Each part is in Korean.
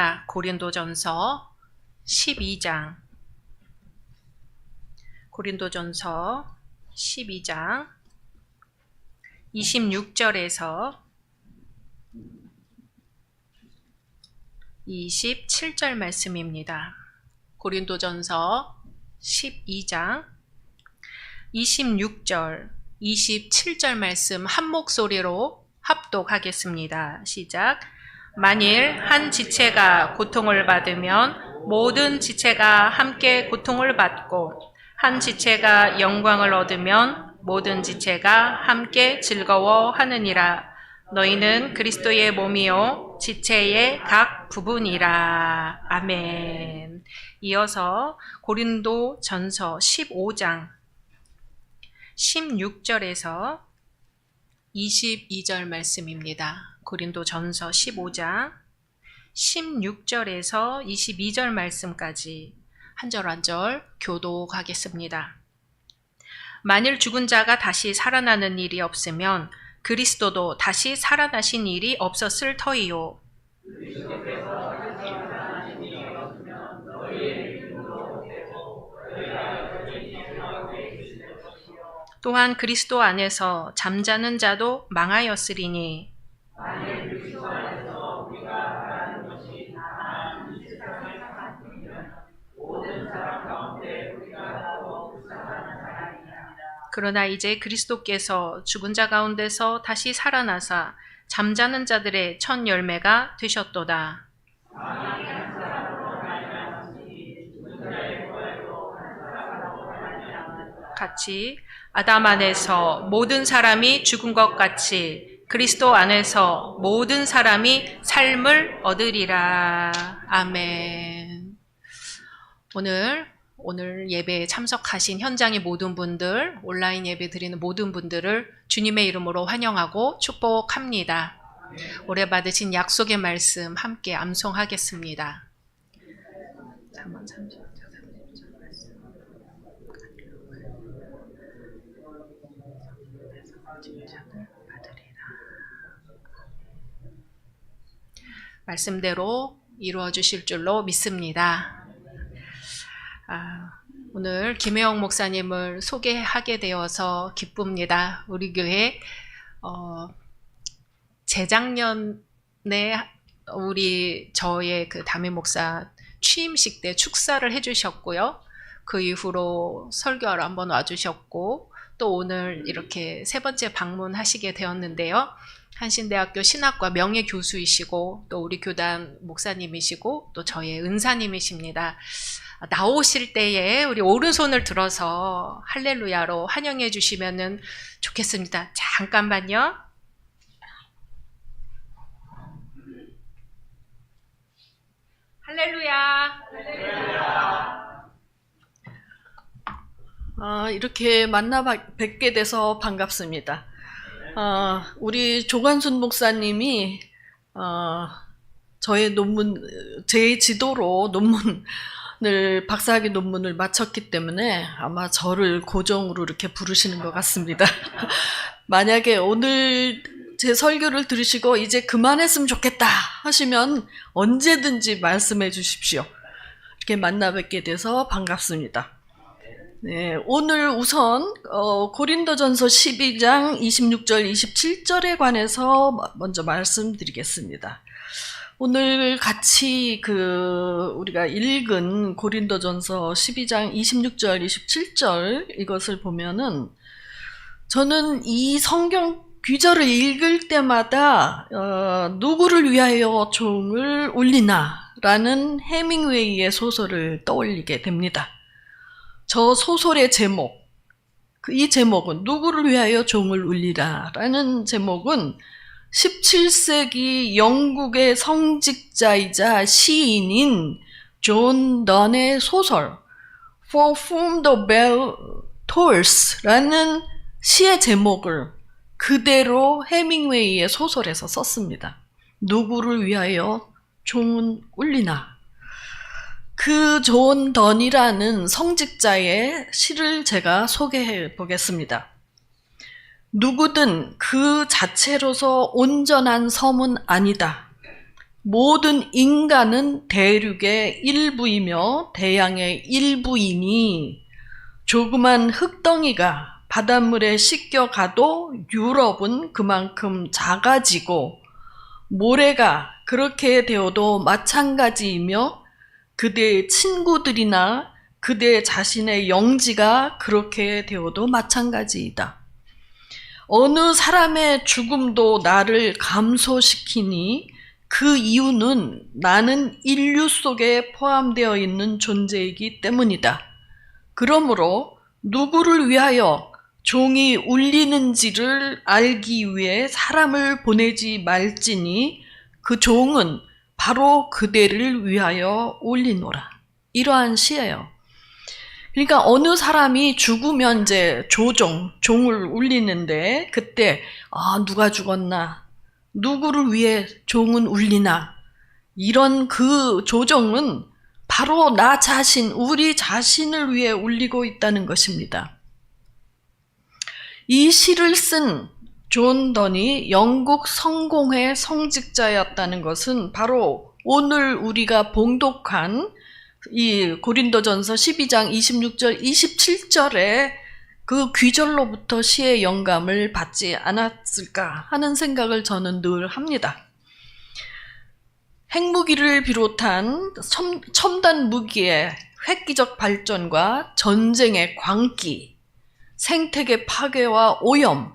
말씀입니다. 고린도전서 12장. 고린도전서 12장 26절에서 27절 말씀입니다. 고린도전서 12장 26절, 27절 말씀 한 목소리로 합독하겠습니다. 시작. 만일 한 지체가 고통을 받으면 모든 지체가 함께 고통을 받고, 한 지체가 영광을 얻으면 모든 지체가 함께 즐거워하느니라. 너희는 그리스도의 몸이요 지체의 각 부분이라. 아멘. 이어서 고린도전서 15장 16절에서 22절 말씀입니다. 고린도전서 15장 16절에서 22절 말씀까지 한 절 한 절 교독하겠습니다. 만일 죽은 자가 다시 살아나는 일이 없으면 그리스도도 다시 살아나신 일이 없었을 터이요. 또한 그리스도 안에서 잠자는 자도 망하였으리니, 그러나 이제 그리스도께서 죽은 자 가운데서 다시 살아나사 잠자는 자들의 첫 열매가 되셨도다. 같이 아담 안에서 모든 사람이 죽은 것 같이 그리스도 안에서 모든 사람이 삶을 얻으리라. 아멘. 오늘 예배에 참석하신 현장의 모든 분들, 온라인 예배 드리는 모든 분들을 주님의 이름으로 환영하고 축복합니다. 올해 받으신 약속의 말씀 함께 암송하겠습니다. 말씀대로 이루어 주실 줄로 믿습니다. 오늘 김혜영 목사님을 소개하게 되어서 기쁩니다. 우리 교회 재작년에 저의 그 담임 목사 취임식 때 축사를 해주셨고요. 그 이후로 설교하러 한번 와주셨고, 또 오늘 이렇게 세 번째 방문하시게 되었는데요. 한신대학교 신학과 명예교수이시고, 또 우리 교단 목사님이시고, 또 저의 은사님이십니다. 나오실 때에 우리 오른손을 들어서 할렐루야로 환영해 주시면 좋겠습니다. 잠깐만요. 할렐루야. 이렇게 만나 뵙게 돼서 반갑습니다. 우리 조관순 목사님이 저의 제 지도로 박사학위 논문을 마쳤기 때문에 아마 저를 고정으로 이렇게 부르시는 것 같습니다. 만약에 오늘 제 설교를 들으시고 이제 그만했으면 좋겠다 하시면 언제든지 말씀해 주십시오. 이렇게 만나 뵙게 돼서 반갑습니다. 네, 오늘 우선 고린도전서 12장 26절 27절에 관해서 먼저 말씀드리겠습니다. 오늘 같이 우리가 읽은 고린도전서 12장 26절 27절 이것을 보면은, 저는 이 성경 귀절을 읽을 때마다 누구를 위하여 종을 울리나 라는 해밍웨이의 소설을 떠올리게 됩니다. 저 소설의 제목, 이 제목은 누구를 위하여 종을 울리라 라는 제목은 17세기 영국의 성직자이자 시인인 존 던의 소설 For Whom the Bell Tolls 라는 시의 제목을 그대로 해밍웨이의 소설에서 썼습니다. 누구를 위하여 종은 울리나. 그 존 던이라는 성직자의 시를 제가 소개해 보겠습니다. 누구든 그 자체로서 온전한 섬은 아니다. 모든 인간은 대륙의 일부이며 대양의 일부이니 조그만 흙덩이가 바닷물에 씻겨가도 유럽은 그만큼 작아지고 모래가 그렇게 되어도 마찬가지이며 그대의 친구들이나 그대 자신의 영지가 그렇게 되어도 마찬가지이다. 어느 사람의 죽음도 나를 감소시키니 그 이유는 나는 인류 속에 포함되어 있는 존재이기 때문이다. 그러므로 누구를 위하여 종이 울리는지를 알기 위해 사람을 보내지 말지니 그 종은 바로 그대를 위하여 울리노라. 이러한 시예요. 그러니까 어느 사람이 죽으면 이제 종을 울리는데 그때 누가 죽었나? 누구를 위해 종은 울리나? 이런 그 조정은 바로 나 자신, 우리 자신을 위해 울리고 있다는 것입니다. 이 시를 쓴 존 던이 영국 성공회 성직자였다는 것은 바로 오늘 우리가 봉독한 이 고린도전서 12장 26절 27절에 그 귀절로부터 시의 영감을 받지 않았을까 하는 생각을 저는 늘 합니다. 핵무기를 비롯한 첨단 무기의 획기적 발전과 전쟁의 광기, 생태계 파괴와 오염,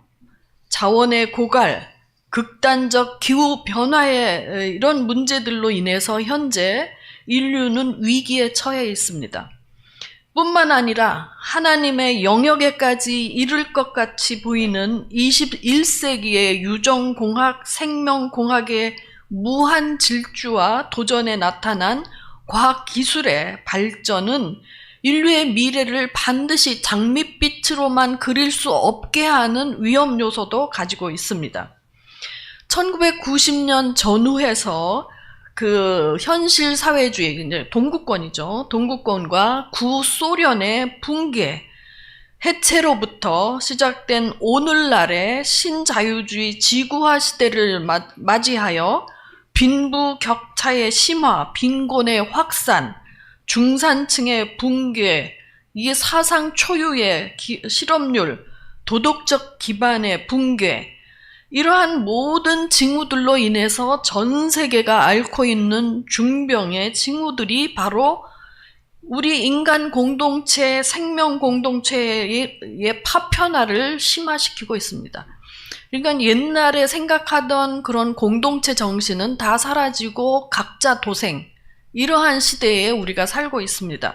자원의 고갈, 극단적 기후 변화의 이런 문제들로 인해서 현재 인류는 위기에 처해 있습니다. 뿐만 아니라 하나님의 영역에까지 이를 것 같이 보이는 21세기의 유전공학, 생명공학의 무한 질주와 도전에 나타난 과학기술의 발전은 인류의 미래를 반드시 장밋빛으로만 그릴 수 없게 하는 위험 요소도 가지고 있습니다. 1990년 전후해서 그 현실 사회주의, 이제 동구권이죠. 동구권과 구소련의 붕괴, 해체로부터 시작된 오늘날의 신자유주의 지구화 시대를 맞이하여 빈부격차의 심화, 빈곤의 확산, 중산층의 붕괴, 이게 사상 초유의 실업률, 도덕적 기반의 붕괴, 이러한 모든 징후들로 인해서 전 세계가 앓고 있는 중병의 징후들이 바로 우리 인간 공동체, 생명 공동체의 파편화를 심화시키고 있습니다. 그러니까 옛날에 생각하던 그런 공동체 정신은 다 사라지고 각자 도생, 이러한 시대에 우리가 살고 있습니다.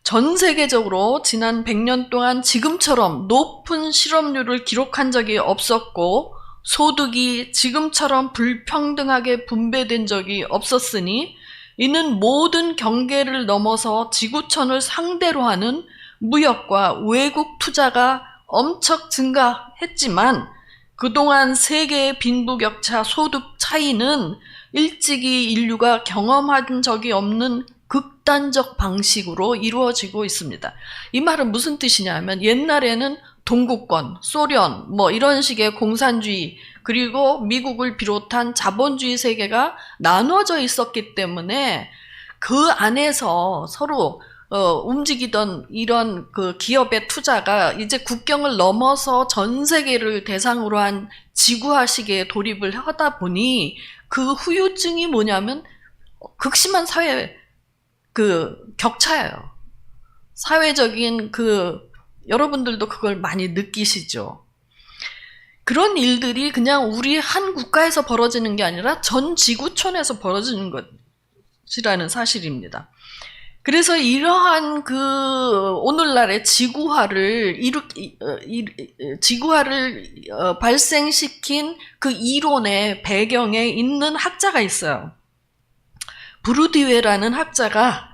전 세계적으로 지난 100년 동안 지금처럼 높은 실업률을 기록한 적이 없었고 소득이 지금처럼 불평등하게 분배된 적이 없었으니 이는 모든 경계를 넘어서 지구촌을 상대로 하는 무역과 외국 투자가 엄청 증가했지만 그동안 세계의 빈부격차, 소득 차이는 일찍이 인류가 경험한 적이 없는 극단적 방식으로 이루어지고 있습니다. 이 말은 무슨 뜻이냐 하면 옛날에는 동구권, 소련 이런 식의 공산주의 그리고 미국을 비롯한 자본주의 세계가 나눠져 있었기 때문에 그 안에서 서로 움직이던 이런 그 기업의 투자가 이제 국경을 넘어서 전 세계를 대상으로 한 지구화 시기에 돌입을 하다 보니 그 후유증이 뭐냐면 극심한 사회 격차예요. 사회적인 여러분들도 그걸 많이 느끼시죠. 그런 일들이 그냥 우리 한 국가에서 벌어지는 게 아니라 전 지구촌에서 벌어지는 것이라는 사실입니다. 그래서 이러한 오늘날의 지구화를 발생시킨 그 이론의 배경에 있는 학자가 있어요. 브루디웨라는 학자가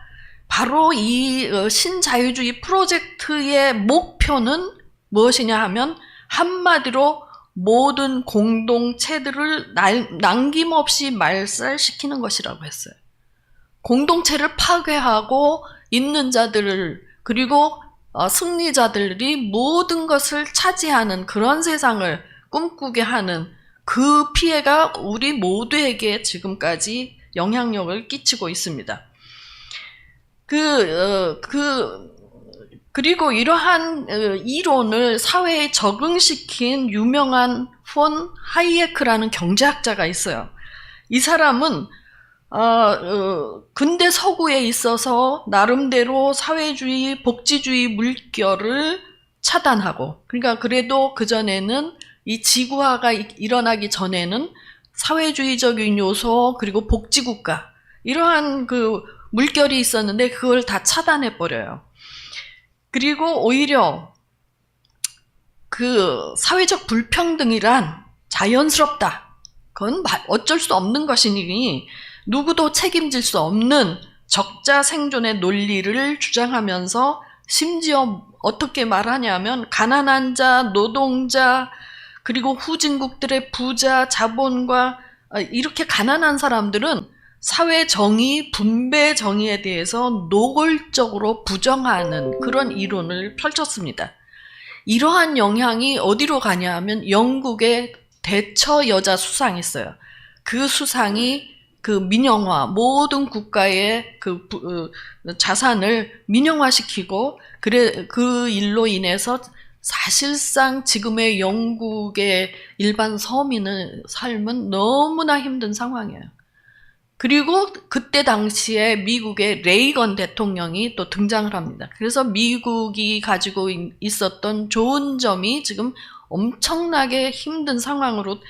바로 이 신자유주의 프로젝트의 목표는 무엇이냐 하면 한마디로 모든 공동체들을 남김없이 말살시키는 것이라고 했어요. 공동체를 파괴하고 있는 자들을 그리고 승리자들이 모든 것을 차지하는 그런 세상을 꿈꾸게 하는 그 피해가 우리 모두에게 지금까지 영향력을 끼치고 있습니다. 그리고 이러한 이론을 사회에 적응시킨 유명한 폰 하이에크라는 경제학자가 있어요. 이 사람은 근대 서구에 있어서 나름대로 사회주의, 복지주의 물결을 차단하고, 그러니까 그래도 그전에는 이 지구화가 일어나기 전에는 사회주의적인 요소, 그리고 복지국가, 이러한 그 물결이 있었는데 그걸 다 차단해버려요. 그리고 오히려 그 사회적 불평등이란 자연스럽다. 그건 어쩔 수 없는 것이니 누구도 책임질 수 없는 적자 생존의 논리를 주장하면서 심지어 어떻게 말하냐면 가난한 자, 노동자, 그리고 후진국들의 부자, 자본과 이렇게 가난한 사람들은 사회 정의, 분배 정의에 대해서 노골적으로 부정하는 그런 이론을 펼쳤습니다. 이러한 영향이 어디로 가냐 하면 영국의 대처 여자 수상이 있어요. 그 수상이 그 민영화, 모든 국가의 그 자산을 민영화시키고, 그 일로 인해서 사실상 지금의 영국의 일반 서민의 삶은 너무나 힘든 상황이에요. 그리고 그때 당시에 미국의 레이건 대통령이 또 등장을 합니다. 그래서 미국이 가지고 있었던 좋은 점이 지금 엄청나게 힘든 상황으로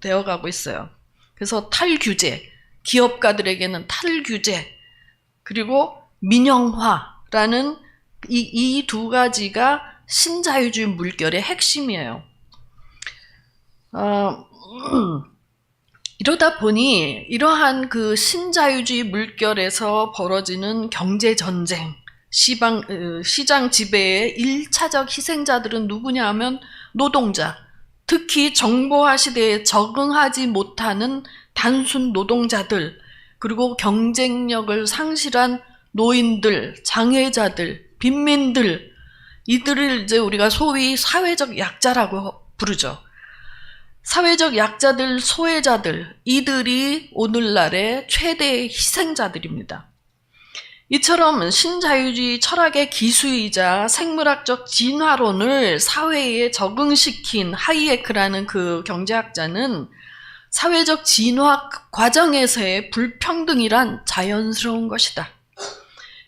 되어가고 있어요. 그래서 탈규제, 기업가들에게는 탈규제, 그리고 민영화라는 이 두 가지가 신자유주의 물결의 핵심이에요. 이러다 보니 이러한 그 신자유주의 물결에서 벌어지는 경제전쟁, 시장 지배의 1차적 희생자들은 누구냐 하면 노동자, 특히 정보화 시대에 적응하지 못하는 단순 노동자들, 그리고 경쟁력을 상실한 노인들, 장애자들, 빈민들, 이들을 이제 우리가 소위 사회적 약자라고 부르죠. 사회적 약자들, 소외자들, 이들이 오늘날의 최대의 희생자들입니다. 이처럼 신자유주의 철학의 기수이자 생물학적 진화론을 사회에 적응시킨 하이에크라는 그 경제학자는 사회적 진화 과정에서의 불평등이란 자연스러운 것이다.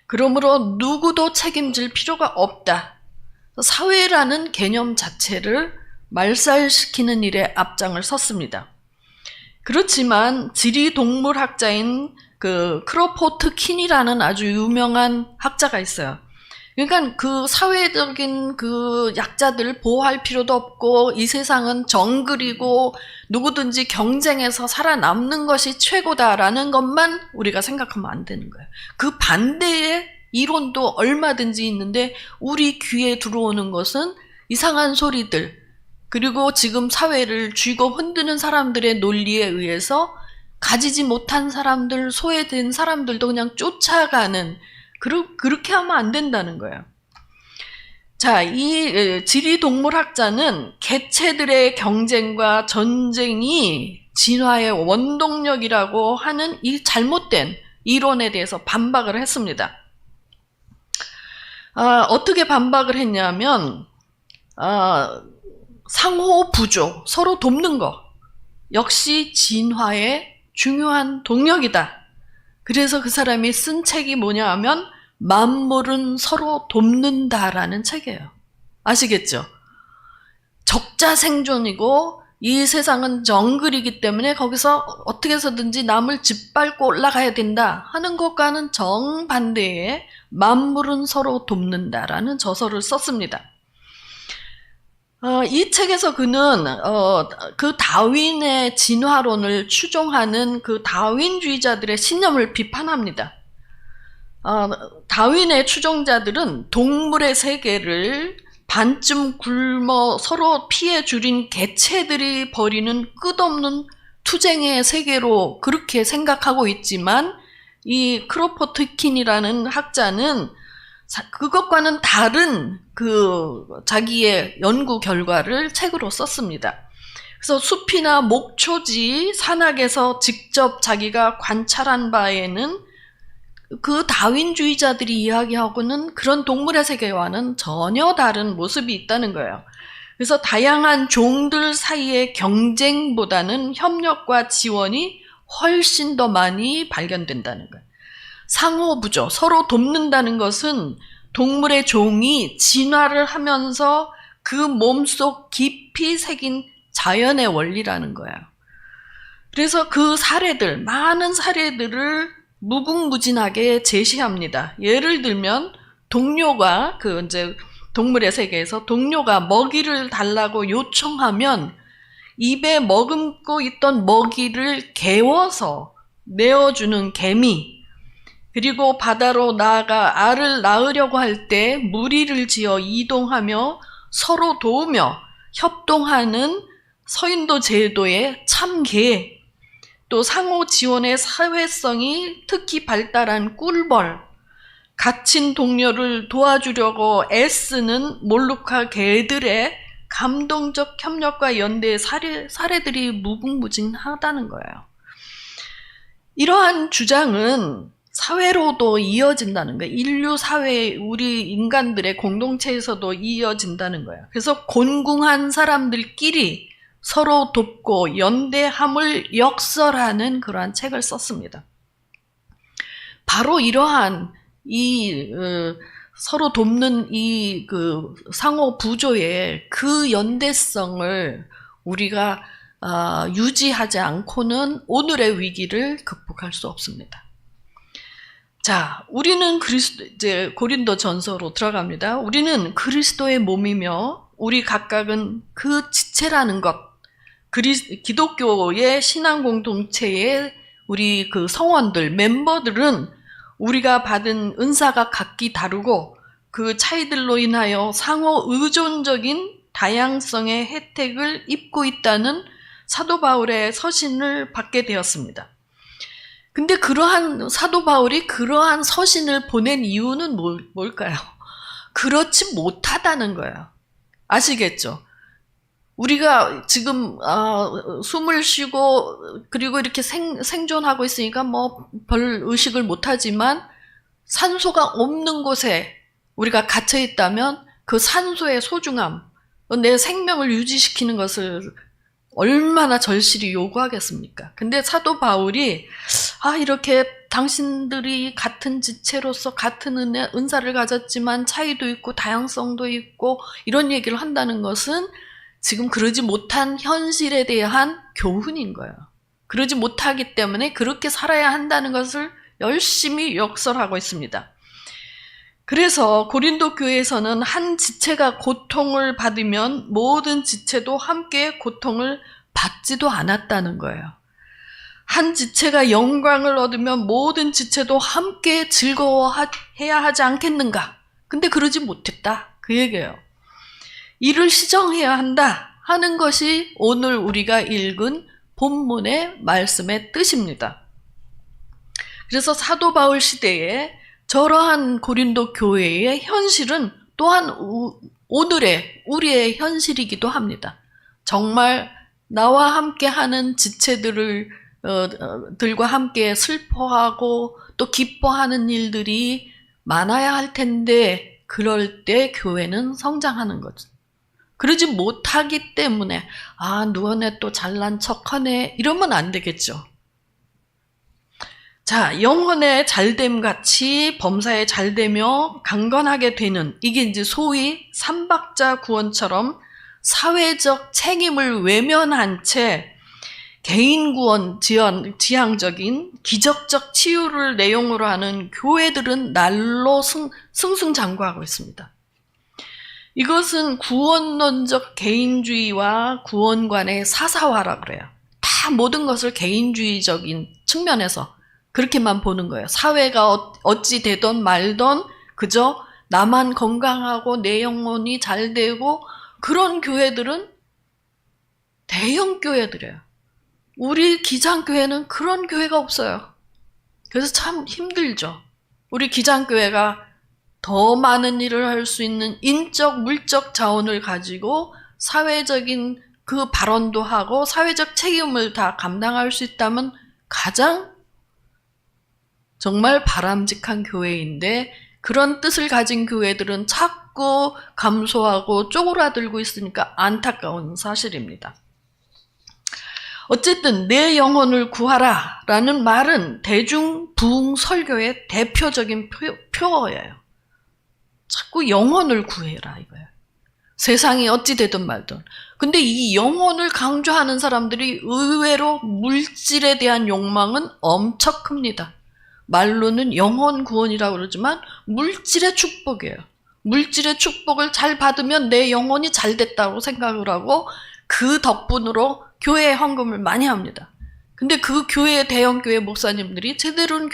그러므로 누구도 책임질 필요가 없다. 사회라는 개념 자체를 말살시키는 일에 앞장을 섰습니다. 그렇지만 지리동물학자인 그 크로포트 킨이라는 아주 유명한 학자가 있어요. 그러니까 그 사회적인 그 약자들을 보호할 필요도 없고, 이 세상은 정글이고 누구든지 경쟁해서 살아남는 것이 최고다라는 것만 우리가 생각하면 안 되는 거예요. 그 반대의 이론도 얼마든지 있는데 우리 귀에 들어오는 것은 이상한 소리들, 그리고 지금 사회를 쥐고 흔드는 사람들의 논리에 의해서 가지지 못한 사람들, 소외된 사람들도 그냥 쫓아가는, 그렇게 하면 안 된다는 거예요. 자, 이 지리동물학자는 개체들의 경쟁과 전쟁이 진화의 원동력이라고 하는 이 잘못된 이론에 대해서 반박을 했습니다. 어떻게 반박을 했냐면, 상호 부조, 서로 돕는 거 역시 진화의 중요한 동력이다. 그래서 그 사람이 쓴 책이 뭐냐 하면 만물은 서로 돕는다라는 책이에요. 아시겠죠? 적자 생존이고 이 세상은 정글이기 때문에 거기서 어떻게 해서든지 남을 짓밟고 올라가야 된다 하는 것과는 정반대의 만물은 서로 돕는다라는 저서를 썼습니다. 이 책에서 그는 그 다윈의 진화론을 추종하는 그 다윈주의자들의 신념을 비판합니다. 다윈의 추종자들은 동물의 세계를 반쯤 굶어 서로 피해 줄인 개체들이 벌이는 끝없는 투쟁의 세계로 그렇게 생각하고 있지만, 이 크로포트킨이라는 학자는 그것과는 다른 그 자기의 연구 결과를 책으로 썼습니다. 그래서 숲이나 목초지, 산악에서 직접 자기가 관찰한 바에는 그 다윈주의자들이 이야기하고는 그런 동물의 세계와는 전혀 다른 모습이 있다는 거예요. 그래서 다양한 종들 사이의 경쟁보다는 협력과 지원이 훨씬 더 많이 발견된다는 거예요. 상호부조, 서로 돕는다는 것은 동물의 종이 진화를 하면서 그 몸속 깊이 새긴 자연의 원리라는 거예요. 그래서 그 사례들, 많은 사례들을 무궁무진하게 제시합니다. 예를 들면 동료가 이제 동물의 세계에서 동료가 먹이를 달라고 요청하면 입에 머금고 있던 먹이를 개워서 내어주는 개미, 그리고 바다로 나아가 알을 낳으려고 할 때 무리를 지어 이동하며 서로 도우며 협동하는 서인도 제도의 참개, 또 상호 지원의 사회성이 특히 발달한 꿀벌, 갇힌 동료를 도와주려고 애쓰는 몰루카 개들의 감동적 협력과 연대의 사례들이 무궁무진하다는 거예요. 이러한 주장은 사회로도 이어진다는 거예요. 인류 사회, 우리 인간들의 공동체에서도 이어진다는 거예요. 그래서 곤궁한 사람들끼리 서로 돕고 연대함을 역설하는 그러한 책을 썼습니다. 바로 이러한 서로 돕는 상호 부조의 그 연대성을 우리가 유지하지 않고는 오늘의 위기를 극복할 수 없습니다. 자, 우리는 이제 고린도전서로 들어갑니다. 우리는 그리스도의 몸이며 우리 각각은 그 지체라는 것, 기독교의 신앙 공동체의 우리 그 성원들, 멤버들은 우리가 받은 은사가 각기 다르고 그 차이들로 인하여 상호 의존적인 다양성의 혜택을 입고 있다는 사도 바울의 서신을 받게 되었습니다. 근데 그러한 사도 바울이 그러한 서신을 보낸 이유는 뭘까요? 그렇지 못하다는 거예요. 아시겠죠? 우리가 지금 숨을 쉬고 그리고 이렇게 생존하고 있으니까 뭐 별 의식을 못하지만 산소가 없는 곳에 우리가 갇혀 있다면 그 산소의 소중함, 내 생명을 유지시키는 것을 얼마나 절실히 요구하겠습니까? 근데 사도 바울이 이렇게 당신들이 같은 지체로서 같은 은사를 가졌지만 차이도 있고 다양성도 있고 이런 얘기를 한다는 것은 지금 그러지 못한 현실에 대한 교훈인 거예요. 그러지 못하기 때문에 그렇게 살아야 한다는 것을 열심히 역설하고 있습니다. 그래서 고린도 교회에서는 한 지체가 고통을 받으면 모든 지체도 함께 고통을 받지도 않았다는 거예요. 한 지체가 영광을 얻으면 모든 지체도 함께 즐거워해야 하지 않겠는가? 근데 그러지 못했다. 그 얘기예요. 이를 시정해야 한다 하는 것이 오늘 우리가 읽은 본문의 말씀의 뜻입니다. 그래서 사도 바울 시대에 저러한 고린도 교회의 현실은 또한 우리의 현실이기도 합니다. 정말 나와 함께하는 지체들과 함께 슬퍼하고 또 기뻐하는 일들이 많아야 할 텐데 그럴 때 교회는 성장하는 거죠. 그러지 못하기 때문에 너네 또 잘난 척하네 이러면 안 되겠죠. 자, 영혼의 잘됨 같이 범사에 잘되며 강건하게 되는, 이게 이제 소위 삼박자 구원처럼 사회적 책임을 외면한 채 개인 구원 지향적인 기적적 치유를 내용으로 하는 교회들은 날로 승승장구하고 있습니다. 이것은 구원론적 개인주의와 구원관의 사사화라고 그래요. 다 모든 것을 개인주의적인 측면에서 그렇게만 보는 거예요. 사회가 어찌 되던 말던 그저 나만 건강하고 내 영혼이 잘 되고, 그런 교회들은 대형 교회들이에요. 우리 기장교회는 그런 교회가 없어요. 그래서 참 힘들죠. 우리 기장교회가 더 많은 일을 할 수 있는 인적, 물적 자원을 가지고 사회적인 그 발언도 하고 사회적 책임을 다 감당할 수 있다면 가장 정말 바람직한 교회인데, 그런 뜻을 가진 교회들은 자꾸 감소하고 쪼그라들고 있으니까 안타까운 사실입니다. 어쨌든 내 영혼을 구하라 라는 말은 대중부흥 설교의 대표적인 표어예요. 자꾸 영혼을 구해라 이거예요. 세상이 어찌 되든 말든. 근데 이 영혼을 강조하는 사람들이 의외로 물질에 대한 욕망은 엄청 큽니다. 말로는 영혼 구원이라고 그러지만 물질의 축복이에요. 물질의 축복을 잘 받으면 내 영혼이 잘 됐다고 생각을 하고 그 덕분으로 교회에 헌금을 많이 합니다. 근데 그 교회, 대형교회 목사님들이 제대로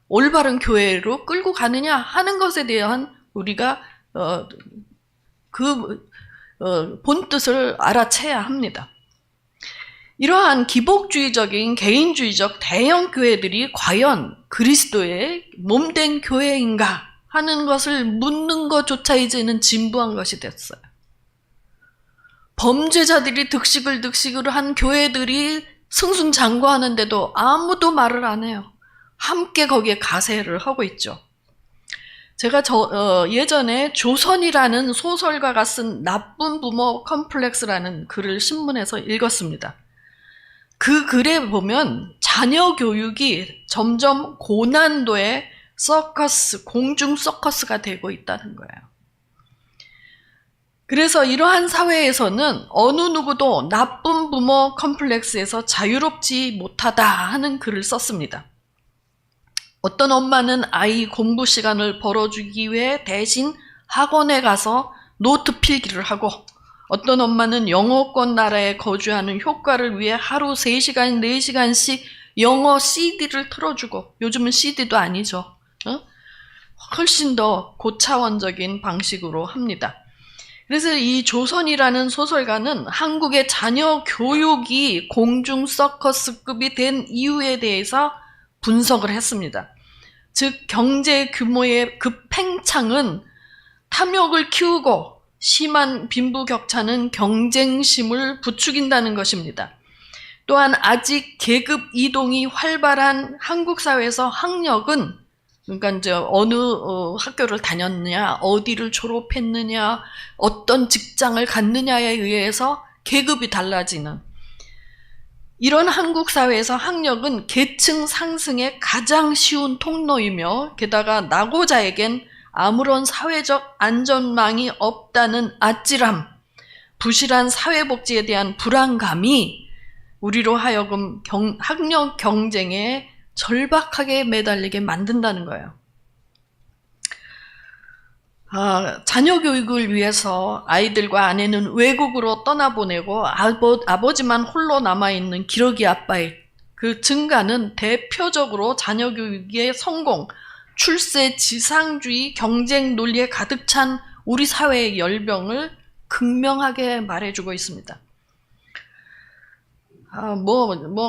올바른 교회로 끌고 가느냐 하는 것에 대한 우리가 본뜻을 알아채야 합니다. 이러한 기복주의적인 개인주의적 대형 교회들이 과연 그리스도의 몸된 교회인가 하는 것을 묻는 것조차 이제는 진부한 것이 됐어요. 범죄자들이 득식을 한 교회들이 승승장구하는데도 아무도 말을 안 해요. 함께 거기에 가세를 하고 있죠. 제가 예전에 조선이라는 소설가가 쓴 나쁜 부모 컴플렉스라는 글을 신문에서 읽었습니다. 그 글에 보면 자녀 교육이 점점 고난도의 공중 서커스가 되고 있다는 거예요. 그래서 이러한 사회에서는 어느 누구도 나쁜 부모 컴플렉스에서 자유롭지 못하다 하는 글을 썼습니다. 어떤 엄마는 아이 공부 시간을 벌어주기 위해 대신 학원에 가서 노트 필기를 하고, 어떤 엄마는 영어권 나라에 거주하는 효과를 위해 하루 3시간, 4시간씩 영어 CD를 틀어주고, 요즘은 CD도 아니죠. 훨씬 더 고차원적인 방식으로 합니다. 그래서 이 조선이라는 소설가는 한국의 자녀 교육이 공중 서커스급이 된 이유에 대해서 분석을 했습니다. 즉 경제 규모의 급팽창은 탐욕을 키우고 심한 빈부격차는 경쟁심을 부추긴다는 것입니다. 또한 아직 계급 이동이 활발한 한국 사회에서 학력은, 그러니까 이제 어느 학교를 다녔느냐, 어디를 졸업했느냐, 어떤 직장을 갖느냐에 의해서 계급이 달라지는, 이런 한국 사회에서 학력은 계층 상승의 가장 쉬운 통로이며, 게다가 낙오자에겐 아무런 사회적 안전망이 없다는 아찔함, 부실한 사회복지에 대한 불안감이 우리로 하여금 학력 경쟁에 절박하게 매달리게 만든다는 거예요. 자녀 교육을 위해서 아이들과 아내는 외국으로 떠나보내고 아버지만 홀로 남아있는 기러기 아빠의 그 증가는 대표적으로 자녀 교육의 성공, 출세 지상주의 경쟁 논리에 가득 찬 우리 사회의 열병을 극명하게 말해주고 있습니다.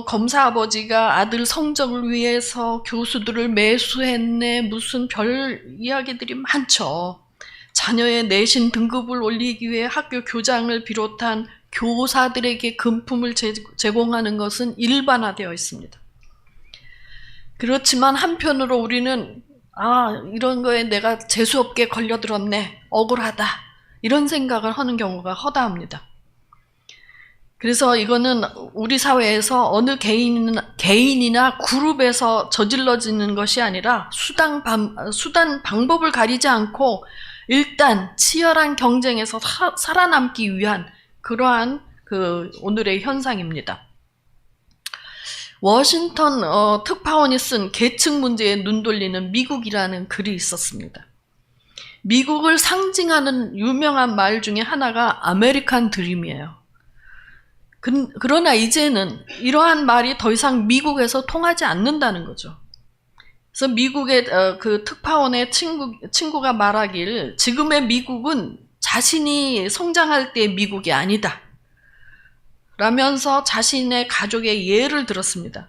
검사 아버지가 아들 성적을 위해서 교수들을 매수했네, 무슨 별 이야기들이 많죠. 자녀의 내신 등급을 올리기 위해 학교 교장을 비롯한 교사들에게 금품을 제공하는 것은 일반화되어 있습니다. 그렇지만 한편으로 우리는 이런 거에 내가 재수없게 걸려들었네, 억울하다, 이런 생각을 하는 경우가 허다합니다. 그래서 이거는 우리 사회에서 어느 개인이나 그룹에서 저질러지는 것이 아니라 수단 방법을 가리지 않고 일단 치열한 경쟁에서 살아남기 위한 그러한 오늘의 현상입니다. 워싱턴 특파원이 쓴 계층 문제에 눈 돌리는 미국이라는 글이 있었습니다. 미국을 상징하는 유명한 말 중에 하나가 아메리칸 드림이에요. 그러나 이제는 이러한 말이 더 이상 미국에서 통하지 않는다는 거죠. 그래서 미국의 그 특파원의 친구가 말하길, 지금의 미국은 자신이 성장할 때의 미국이 아니다 라면서 자신의 가족의 예를 들었습니다.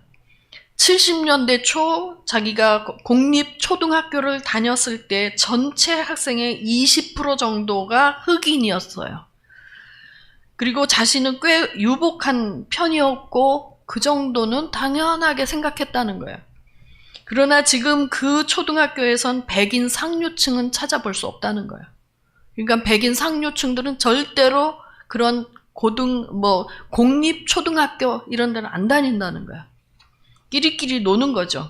70년대 초 자기가 공립초등학교를 다녔을 때 전체 학생의 20% 정도가 흑인이었어요. 그리고 자신은 꽤 유복한 편이었고 그 정도는 당연하게 생각했다는 거예요. 그러나 지금 그 초등학교에선 백인 상류층은 찾아볼 수 없다는 거예요. 그러니까 백인 상류층들은 절대로 그런 공립 초등학교 이런 데는 안 다닌다는 거예요. 끼리끼리 노는 거죠.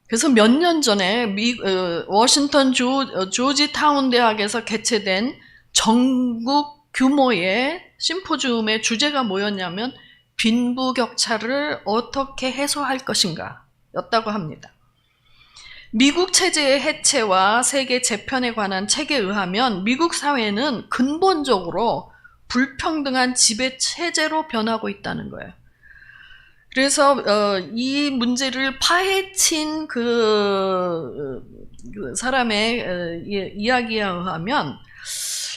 그래서 몇 년 전에 워싱턴 조지타운 대학에서 개최된 전국 규모의 심포지움의 주제가 뭐였냐면 빈부격차를 어떻게 해소할 것인가 였다고 합니다. 미국 체제의 해체와 세계 재편에 관한 책에 의하면 미국 사회는 근본적으로 불평등한 지배 체제로 변하고 있다는 거예요. 그래서 이 문제를 파헤친 그 사람의 이야기에 의하면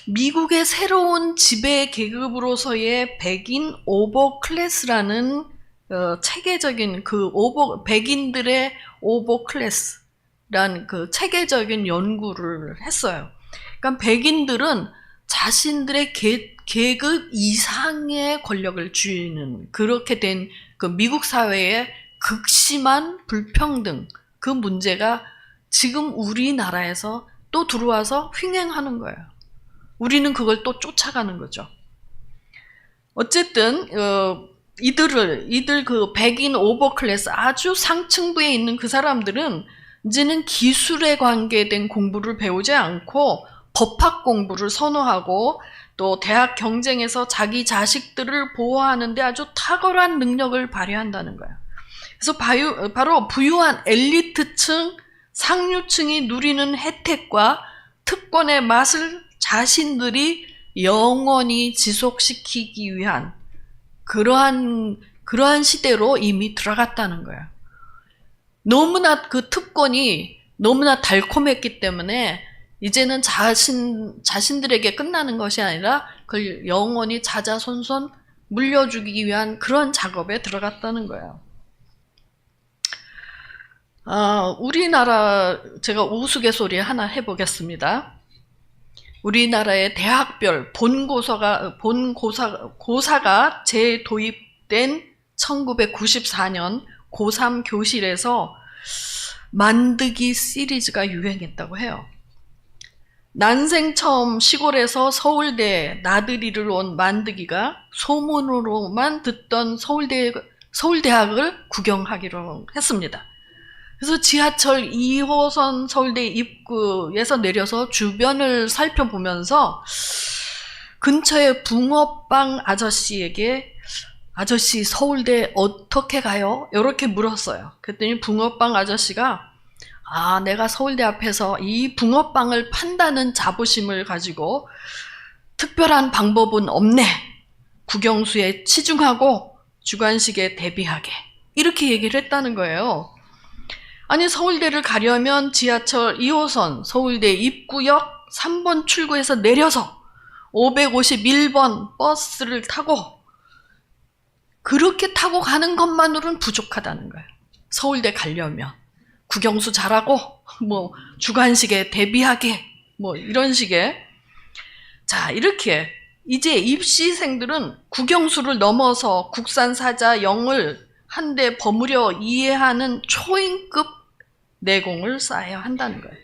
미국의 새로운 지배 계급으로서의 백인 오버 클래스라는 체계적인 그 백인들의 오버 클래스라는 그 체계적인 연구를 했어요. 그러니까 백인들은 자신들의 계급 이상의 권력을 쥐는 그렇게 된 그 미국 사회의 극심한 불평등 그 문제가 지금 우리나라에서 또 들어와서 횡행하는 거예요. 우리는 그걸 또 쫓아가는 거죠. 어쨌든 이들 그 백인 오버클래스 아주 상층부에 있는 그 사람들은 이제는 기술에 관계된 공부를 배우지 않고 법학 공부를 선호하고 또 대학 경쟁에서 자기 자식들을 보호하는 데 아주 탁월한 능력을 발휘한다는 거예요. 그래서 바로 부유한 엘리트층, 상류층이 누리는 혜택과 특권의 맛을 자신들이 영원히 지속시키기 위한 그러한 시대로 이미 들어갔다는 거예요. 너무나 그 특권이 너무나 달콤했기 때문에 이제는 자신들에게 끝나는 것이 아니라 그걸 영원히 자자손손 물려주기 위한 그런 작업에 들어갔다는 거예요. 우리나라 제가 우스갯소리 하나 해보겠습니다. 우리나라의 대학별 고사가 재도입된 1994년 고3 교실에서 만드기 시리즈가 유행했다고 해요. 난생 처음 시골에서 서울대 나들이를 온 만드기가 소문으로만 듣던 서울대학을 구경하기로 했습니다. 그래서 지하철 2호선 서울대 입구에서 내려서 주변을 살펴보면서 근처에 붕어빵 아저씨에게 아저씨 서울대 어떻게 가요? 이렇게 물었어요. 그랬더니 붕어빵 아저씨가 내가 서울대 앞에서 이 붕어빵을 판다는 자부심을 가지고 특별한 방법은 없네. 국영수에 치중하고 주관식에 대비하게. 이렇게 얘기를 했다는 거예요. 아니 서울대를 가려면 지하철 2호선 서울대 입구역 3번 출구에서 내려서 551번 버스를 타고 그렇게 타고 가는 것만으로는 부족하다는 거예요. 서울대 가려면. 국영수 잘하고 주관식에 대비하게 이런 식의 자 이렇게 이제 입시생들은 국영수를 넘어서 국산사자 영을 한데 버무려 이해하는 초인급 내공을 쌓아야 한다는 거예요.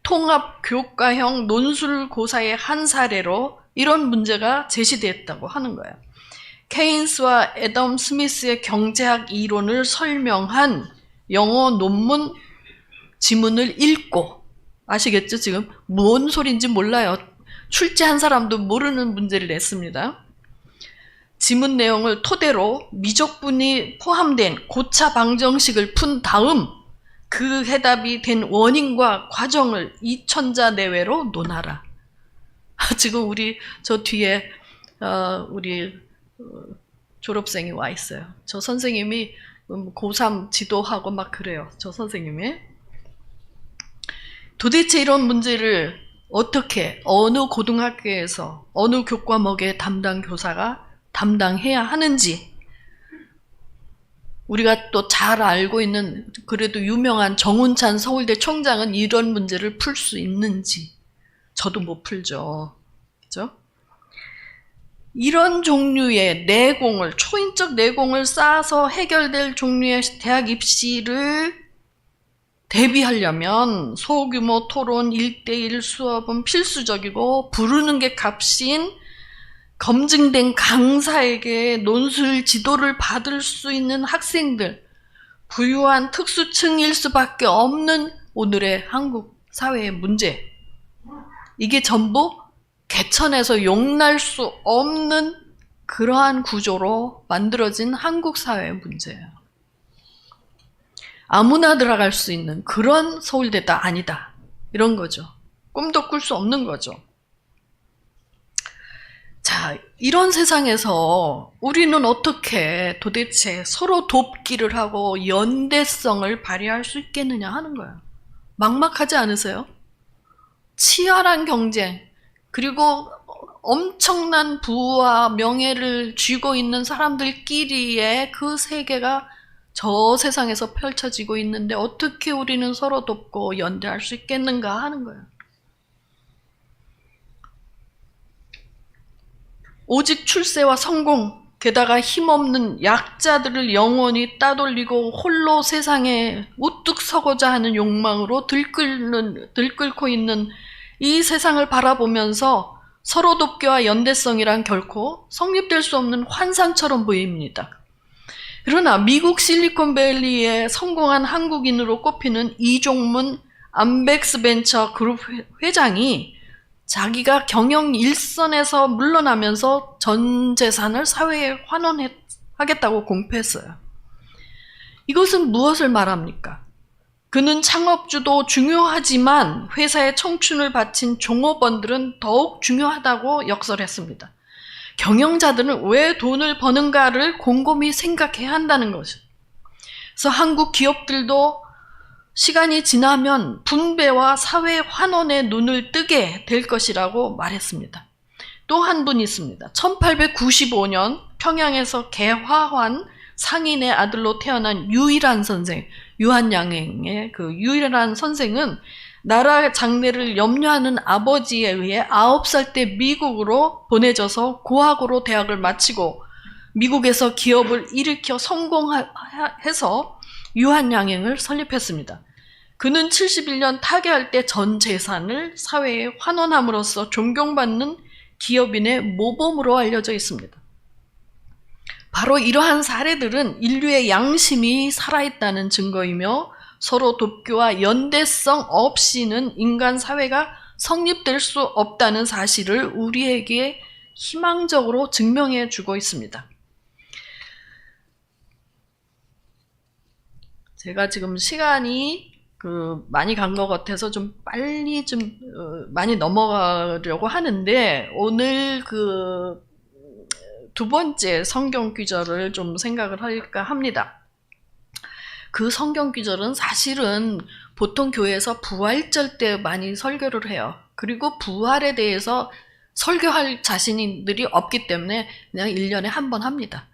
통합교과형 논술고사의 한 사례로 이런 문제가 제시됐다고 하는 거예요. 케인스와 애덤 스미스의 경제학 이론을 설명한 영어 논문 지문을 읽고 아시겠죠? 지금 뭔 소리인지 몰라요. 출제한 사람도 모르는 문제를 냈습니다. 지문 내용을 토대로 미적분이 포함된 고차 방정식을 푼 다음 그 해답이 된 원인과 과정을 2000자 내외로 논하라. 지금 저 뒤에 우리 졸업생이 와 있어요. 저 선생님이 고3 지도하고 막 그래요. 저 선생님이. 도대체 이런 문제를 어떻게 어느 고등학교에서 어느 교과목의 담당 교사가 담당해야 하는지 우리가 또 잘 알고 있는 그래도 유명한 정운찬 서울대 총장은 이런 문제를 풀 수 있는지 저도 못 풀죠. 그죠? 이런 종류의 내공을, 초인적 내공을 쌓아서 해결될 종류의 대학 입시를 대비하려면 소규모 토론 1대1 수업은 필수적이고 부르는 게 값인 검증된 강사에게 논술 지도를 받을 수 있는 학생들, 부유한 특수층일 수밖에 없는 오늘의 한국 사회의 문제. 이게 전부 개천에서 용날 수 없는 그러한 구조로 만들어진 한국 사회의 문제예요. 아무나 들어갈 수 있는 그런 서울대다 아니다. 이런 거죠. 꿈도 꿀 수 없는 거죠. 자, 이런 세상에서 우리는 어떻게 도대체 서로 돕기를 하고 연대성을 발휘할 수 있겠느냐 하는 거예요. 막막하지 않으세요? 치열한 경쟁, 그리고 엄청난 부와 명예를 쥐고 있는 사람들끼리의 그 세계가 저 세상에서 펼쳐지고 있는데 어떻게 우리는 서로 돕고 연대할 수 있겠는가 하는 거예요. 오직 출세와 성공, 게다가 힘없는 약자들을 영원히 따돌리고 홀로 세상에 우뚝 서고자 하는 욕망으로 들끓고 있는 이 세상을 바라보면서 서로 돕기와 연대성이란 결코 성립될 수 없는 환상처럼 보입니다. 그러나 미국 실리콘밸리에 성공한 한국인으로 꼽히는 이종문 암벡스 벤처 그룹 회장이 자기가 경영 일선에서 물러나면서 전 재산을 사회에 환원하겠다고 공표했어요. 이것은 무엇을 말합니까? 그는 창업주도 중요하지만 회사의 청춘을 바친 종업원들은 더욱 중요하다고 역설했습니다. 경영자들은 왜 돈을 버는가를 곰곰이 생각해야 한다는 것이죠. 그래서 한국 기업들도 시간이 지나면 분배와 사회 환원에 눈을 뜨게 될 것이라고 말했습니다. 또 한 분 있습니다. 1895년 평양에서 개화환 상인의 아들로 태어난 유일한 선생, 유한양행의 그 유일한 선생은 나라 장래를 염려하는 아버지에 의해 9살 때 미국으로 보내져서 고학으로 대학을 마치고 미국에서 기업을 일으켜 성공해서 유한양행을 설립했습니다. 그는 71년 타계할 때 전 재산을 사회에 환원함으로써 존경받는 기업인의 모범으로 알려져 있습니다. 바로 이러한 사례들은 인류의 양심이 살아있다는 증거이며 서로 돕기와 연대성 없이는 인간 사회가 성립될 수 없다는 사실을 우리에게 희망적으로 증명해 주고 있습니다. 제가 지금 시간이 많이 간 것 같아서 좀 빨리 많이 넘어가려고 하는데 오늘 두 번째 성경 구절을 좀 생각을 할까 합니다. 그 성경 구절은 사실은 보통 교회에서 부활절 때 많이 설교를 해요. 그리고 부활에 대해서 설교할 자신들이 없기 때문에 그냥 1년에 한 번 합니다.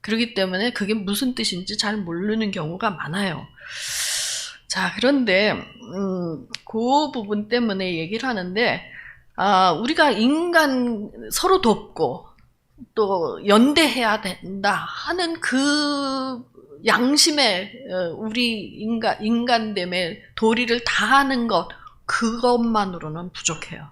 그렇기 때문에 그게 무슨 뜻인지 잘 모르는 경우가 많아요. 자, 그런데 그 부분 때문에 얘기를 하는데 우리가 인간 서로 돕고 또 연대해야 된다 하는 그 양심에 우리 인간됨의 도리를 다하는 것, 그것만으로는 부족해요.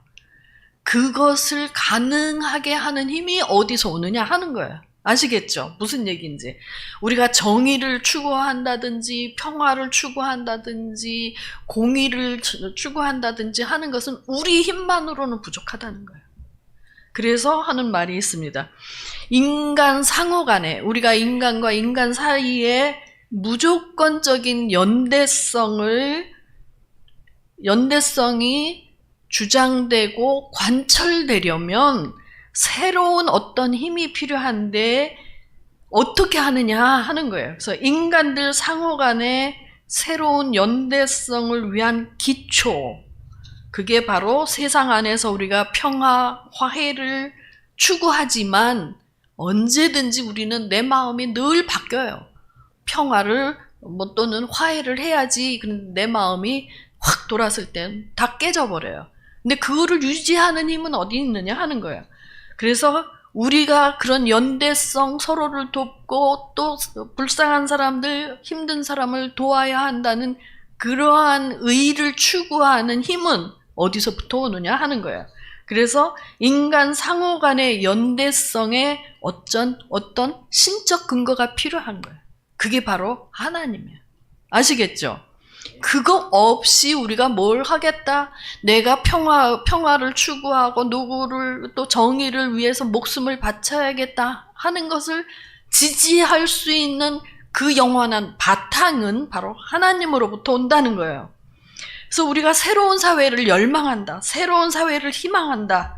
그것을 가능하게 하는 힘이 어디서 오느냐 하는 거예요. 아시겠죠? 무슨 얘기인지. 우리가 정의를 추구한다든지 평화를 추구한다든지 공의를 추구한다든지 하는 것은 우리 힘만으로는 부족하다는 거예요. 그래서 하는 말이 있습니다. 인간 상호 간에, 우리가 인간과 인간 사이에 무조건적인 연대성이 주장되고 관철되려면 새로운 어떤 힘이 필요한데 어떻게 하느냐 하는 거예요. 그래서 인간들 상호 간에 새로운 연대성을 위한 기초, 그게 바로 세상 안에서 우리가 평화, 화해를 추구하지만 언제든지 우리는 내 마음이 늘 바뀌어요. 평화를 뭐 또는 화해를 해야지. 그런데 내 마음이 확 돌았을 땐 다 깨져버려요. 근데 그거를 유지하는 힘은 어디 있느냐 하는 거예요. 그래서 우리가 그런 연대성, 서로를 돕고 또 불쌍한 사람들, 힘든 사람을 도와야 한다는 그러한 의의를 추구하는 힘은 어디서부터 오느냐 하는 거예요. 그래서 인간 상호 간의 연대성에 어떤 신적 근거가 필요한 거예요. 그게 바로 하나님이에요. 아시겠죠? 그거 없이 우리가 뭘 하겠다? 내가 평화를 추구하고 누구를 또 정의를 위해서 목숨을 바쳐야겠다 하는 것을 지지할 수 있는 그 영원한 바탕은 바로 하나님으로부터 온다는 거예요. 그래서 우리가 새로운 사회를 열망한다, 새로운 사회를 희망한다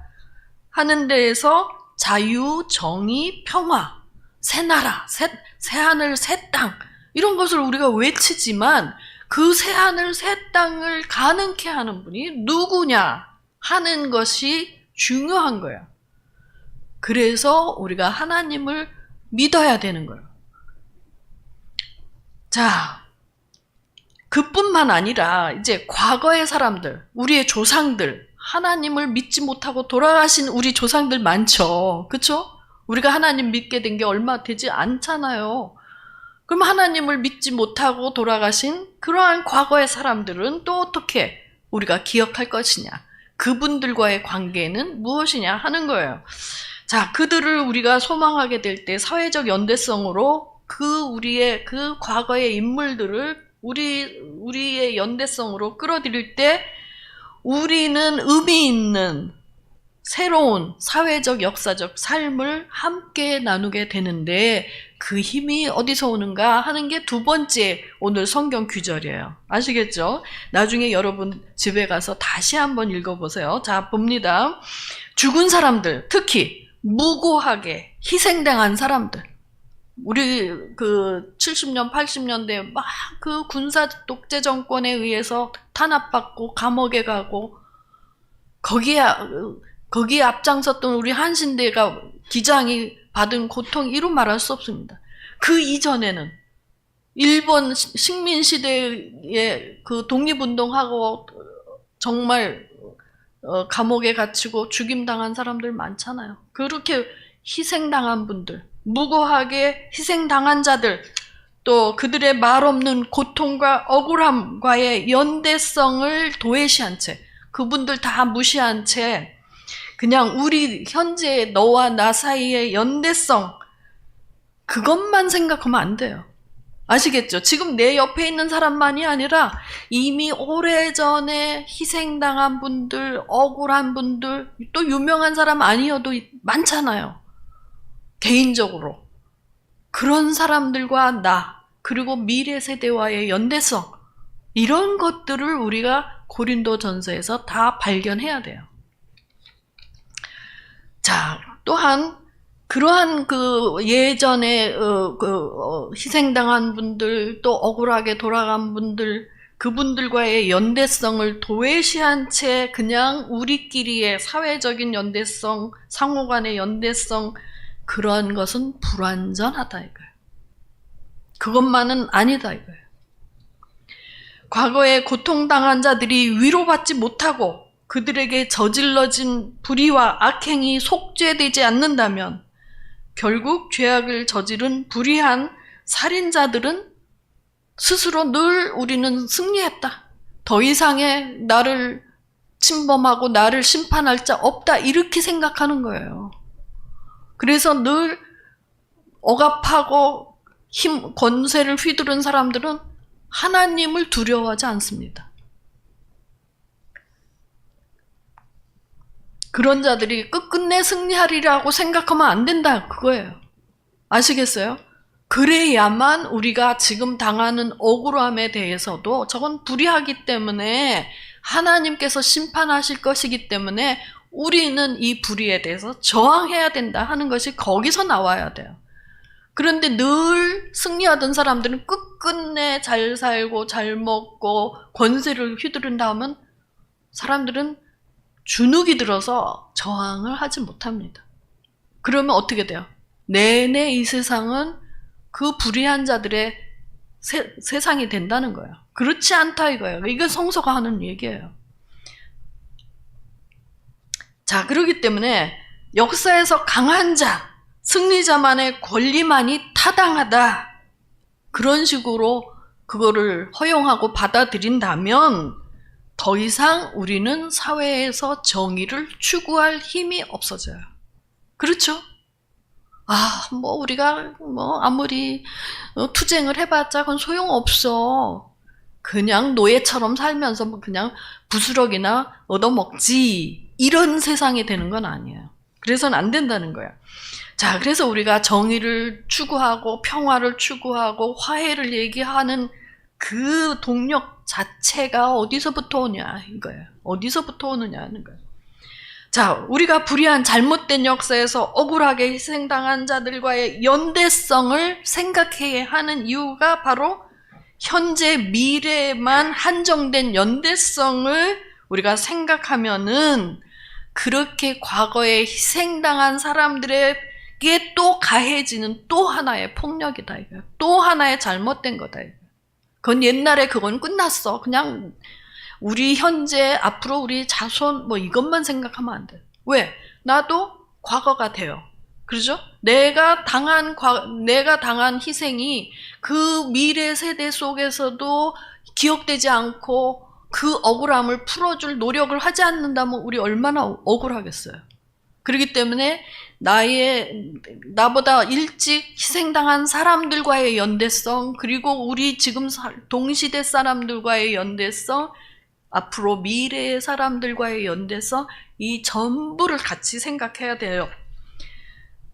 하는 데에서 자유, 정의, 평화, 새 나라, 새 하늘, 새 땅 이런 것을 우리가 외치지만 그 새하늘 새 땅을 가능케 하는 분이 누구냐 하는 것이 중요한 거예요. 그래서 우리가 하나님을 믿어야 되는 거예요. 자, 그뿐만 아니라 이제 과거의 사람들, 우리의 조상들, 하나님을 믿지 못하고 돌아가신 우리 조상들 많죠. 그렇죠? 우리가 하나님 믿게 된 게 얼마 되지 않잖아요. 그럼 하나님을 믿지 못하고 돌아가신 그러한 과거의 사람들은 또 어떻게 우리가 기억할 것이냐? 그분들과의 관계는 무엇이냐 하는 거예요. 자, 그들을 우리가 소망하게 될 때 사회적 연대성으로 우리의 그 과거의 인물들을 우리의 연대성으로 끌어들일 때 우리는 의미 있는 새로운 사회적 역사적 삶을 함께 나누게 되는데 그 힘이 어디서 오는가 하는 게 두 번째 오늘 성경 규절이에요. 아시겠죠? 나중에 여러분 집에 가서 다시 한번 읽어보세요. 자, 봅니다. 죽은 사람들, 특히 무고하게 희생당한 사람들. 우리 그 70년, 80년대 막 그 군사 독재 정권에 의해서 탄압받고 감옥에 가고 거기에 앞장섰던 우리 한신대가 기장이 받은 고통 이루 말할 수 없습니다. 그 이전에는 일본 식민시대에 그 독립운동하고 정말 감옥에 갇히고 죽임당한 사람들 많잖아요. 그렇게 희생당한 분들, 무고하게 희생당한 자들, 또 그들의 말없는 고통과 억울함과의 연대성을 도외시한 채, 그분들 다 무시한 채 그냥 우리 현재 너와 나 사이의 연대성 그것만 생각하면 안 돼요. 아시겠죠? 지금 내 옆에 있는 사람만이 아니라 이미 오래전에 희생당한 분들, 억울한 분들, 또 유명한 사람 아니어도 많잖아요. 개인적으로. 그런 사람들과 나, 그리고 미래 세대와의 연대성 이런 것들을 우리가 고린도전서에서 다 발견해야 돼요. 자, 또한 그러한 그 예전에 희생당한 분들, 또 억울하게 돌아간 분들, 그분들과의 연대성을 도외시한 채 그냥 우리끼리의 사회적인 연대성, 상호 간의 연대성 그런 것은 불완전하다 이거예요. 그것만은 아니다 이거예요. 과거에 고통당한 자들이 위로받지 못하고 그들에게 저질러진 불의와 악행이 속죄되지 않는다면 결국 죄악을 저지른 불의한 살인자들은 스스로 늘 우리는 승리했다. 더 이상의 나를 침범하고 나를 심판할 자 없다. 이렇게 생각하는 거예요. 그래서 늘 억압하고 권세를 휘두른 사람들은 하나님을 두려워하지 않습니다. 그런 자들이 끝끝내 승리하리라고 생각하면 안 된다. 그거예요. 아시겠어요? 그래야만 우리가 지금 당하는 억울함에 대해서도 저건 불의하기 때문에 하나님께서 심판하실 것이기 때문에 우리는 이 불의에 대해서 저항해야 된다 하는 것이 거기서 나와야 돼요. 그런데 늘 승리하던 사람들은 끝끝내 잘 살고 잘 먹고 권세를 휘두른다 하면 사람들은 주눅이 들어서 저항을 하지 못합니다. 그러면 어떻게 돼요? 내내 이 세상은 그 불의한 자들의 세상이 된다는 거예요. 그렇지 않다 이거예요. 이건 성서가 하는 얘기예요. 자, 그렇기 때문에 역사에서 강한 자, 승리자만의 권리만이 타당하다. 그런 식으로 그거를 허용하고 받아들인다면 더 이상 우리는 사회에서 정의를 추구할 힘이 없어져요. 그렇죠? 우리가 아무리 투쟁을 해봤자 그건 소용없어. 그냥 노예처럼 살면서 그냥 부스럭이나 얻어먹지. 이런 세상이 되는 건 아니에요. 그래서는 안 된다는 거야. 자, 그래서 우리가 정의를 추구하고 평화를 추구하고 화해를 얘기하는 그 동력 자체가 어디서부터 오냐 이거예요. 어디서부터 오느냐 하는 거예요. 자, 우리가 불의한 잘못된 역사에서 억울하게 희생당한 자들과의 연대성을 생각해야 하는 이유가 바로 현재 미래에만 한정된 연대성을 우리가 생각하면은 그렇게 과거에 희생당한 사람들에게 또 가해지는 또 하나의 폭력이다 이거예요. 또 하나의 잘못된 거다 이거예요. 그건 옛날에 그건 끝났어. 그냥 우리 현재 앞으로 우리 자손 이것만 생각하면 안 돼. 왜? 나도 과거가 돼요. 그렇죠? 내가 당한 희생이 그 미래 세대 속에서도 기억되지 않고 그 억울함을 풀어줄 노력을 하지 않는다면 우리 얼마나 억울하겠어요. 그렇기 때문에 나보다 일찍 희생당한 사람들과의 연대성, 그리고 우리 지금 동시대 사람들과의 연대성, 앞으로 미래의 사람들과의 연대성, 이 전부를 같이 생각해야 돼요.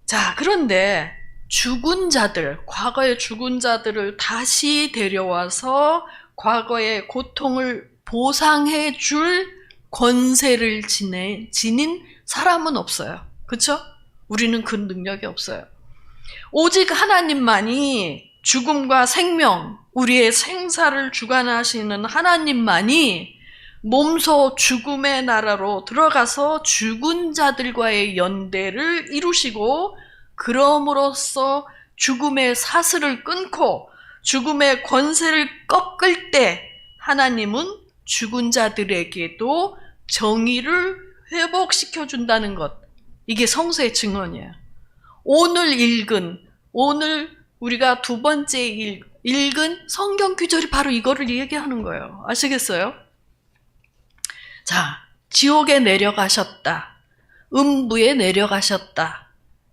자, 그런데 죽은 자들, 과거의 죽은 자들을 다시 데려와서 과거의 고통을 보상해 줄 권세를 지닌 사람은 없어요. 그렇죠? 우리는 그 능력이 없어요. 오직 하나님만이, 죽음과 생명, 우리의 생사를 주관하시는 하나님만이 몸소 죽음의 나라로 들어가서 죽은 자들과의 연대를 이루시고, 그럼으로써 죽음의 사슬을 끊고 죽음의 권세를 꺾을 때 하나님은 죽은 자들에게도 정의를 회복시켜 준다는 것. 이게 성서의 증언이에요. 오늘 우리가 두 번째 읽은 성경 구절이 바로 이거를 얘기하는 거예요. 아시겠어요? 자, 지옥에 내려가셨다. 음부에 내려가셨다.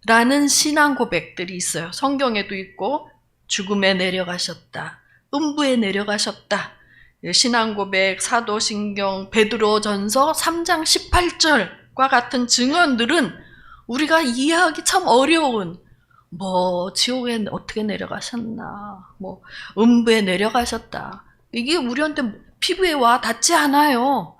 라는 신앙 고백들이 있어요. 성경에도 있고, 죽음에 내려가셨다. 음부에 내려가셨다. 신앙 고백, 사도신경, 베드로전서 3장 18절과 같은 증언들은 우리가 이해하기 참 어려운, 지옥에 어떻게 내려가셨나, 음부에 내려가셨다. 이게 우리한테 피부에 와 닿지 않아요.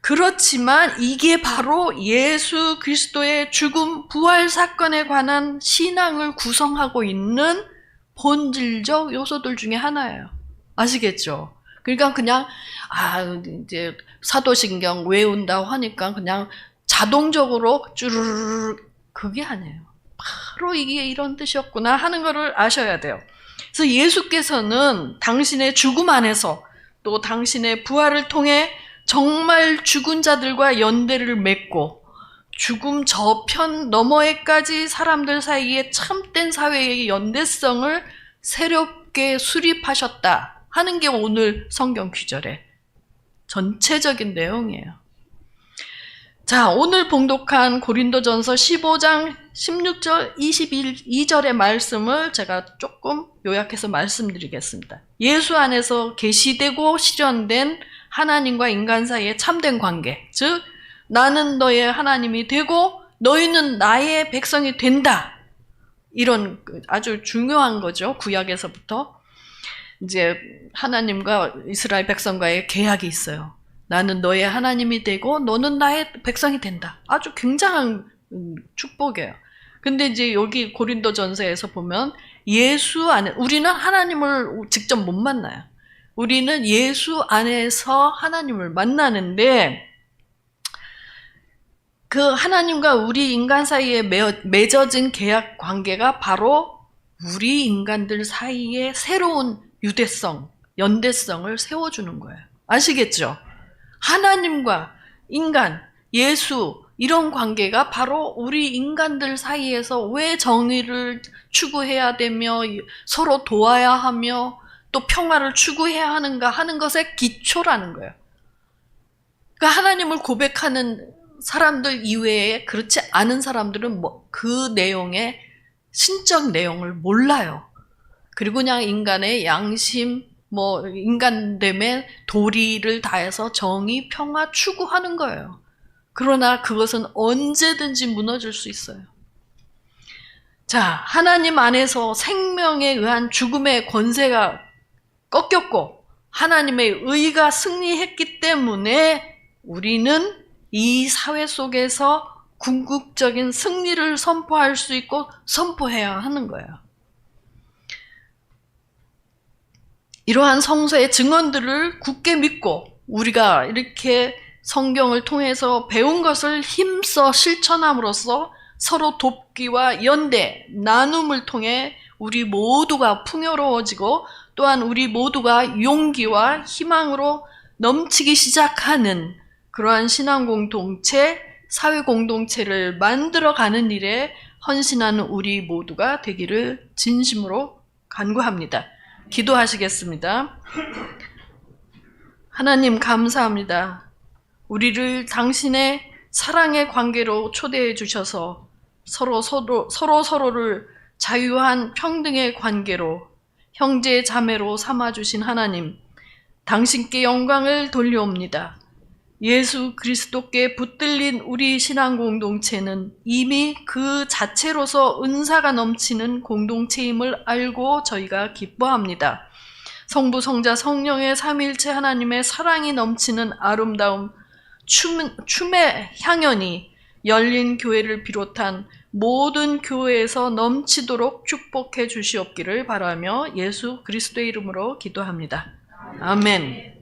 그렇지만 이게 바로 예수 그리스도의 죽음, 부활 사건에 관한 신앙을 구성하고 있는 본질적 요소들 중에 하나예요. 아시겠죠? 그러니까 그냥 이제 사도신경 외운다고 하니까 그냥 자동적으로 쭈르르 그게 아니에요. 바로 이게 이런 뜻이었구나 하는 것을 아셔야 돼요. 그래서 예수께서는 당신의 죽음 안에서 또 당신의 부활을 통해 정말 죽은 자들과 연대를 맺고 죽음 저편 너머에까지 사람들 사이에 참된 사회의 연대성을 새롭게 수립하셨다 하는 게 오늘 성경 구절의 전체적인 내용이에요. 자, 오늘 봉독한 고린도전서 15장 16절 22절의 말씀을 제가 조금 요약해서 말씀드리겠습니다. 예수 안에서 계시되고 실현된 하나님과 인간 사이의 참된 관계, 즉 나는 너의 하나님이 되고 너희는 나의 백성이 된다. 이런 아주 중요한 거죠. 구약에서부터 이제 하나님과 이스라엘 백성과의 계약이 있어요. 나는 너의 하나님이 되고 너는 나의 백성이 된다. 아주 굉장한 축복이에요. 근데 이제 여기 고린도전서에서 보면 예수 안에, 우리는 하나님을 직접 못 만나요. 우리는 예수 안에서 하나님을 만나는데 그 하나님과 우리 인간 사이에 맺어진 계약 관계가 바로 우리 인간들 사이에 새로운 유대성, 연대성을 세워주는 거예요. 아시겠죠? 하나님과 인간, 예수 이런 관계가 바로 우리 인간들 사이에서 왜 정의를 추구해야 되며 서로 도와야 하며 또 평화를 추구해야 하는가 하는 것의 기초라는 거예요. 그러니까 하나님을 고백하는 사람들 이외에 그렇지 않은 사람들은 그 내용의 신적 내용을 몰라요. 그리고 그냥 인간의 양심, 인간됨의 도리를 다해서 정의, 평화 추구하는 거예요. 그러나 그것은 언제든지 무너질 수 있어요. 자, 하나님 안에서 생명에 의한 죽음의 권세가 꺾였고 하나님의 의가 승리했기 때문에 우리는 이 사회 속에서 궁극적인 승리를 선포할 수 있고 선포해야 하는 거예요. 이러한 성서의 증언들을 굳게 믿고 우리가 이렇게 성경을 통해서 배운 것을 힘써 실천함으로써 서로 돕기와 연대, 나눔을 통해 우리 모두가 풍요로워지고 또한 우리 모두가 용기와 희망으로 넘치기 시작하는 그러한 신앙 공동체, 사회 공동체를 만들어가는 일에 헌신하는 우리 모두가 되기를 진심으로 간구합니다. 기도하시겠습니다. 하나님 감사합니다. 우리를 당신의 사랑의 관계로 초대해 주셔서 서로를 자유한 평등의 관계로 형제 자매로 삼아주신 하나님, 당신께 영광을 돌려옵니다. 예수 그리스도께 붙들린 우리 신앙 공동체는 이미 그 자체로서 은사가 넘치는 공동체임을 알고 저희가 기뻐합니다. 성부, 성자, 성령의 삼위일체 하나님의 사랑이 넘치는 아름다움, 춤의 향연이 열린 교회를 비롯한 모든 교회에서 넘치도록 축복해 주시옵기를 바라며 예수 그리스도의 이름으로 기도합니다. 아멘.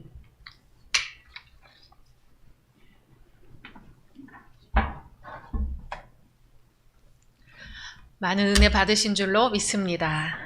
많은 은혜 받으신 줄로 믿습니다.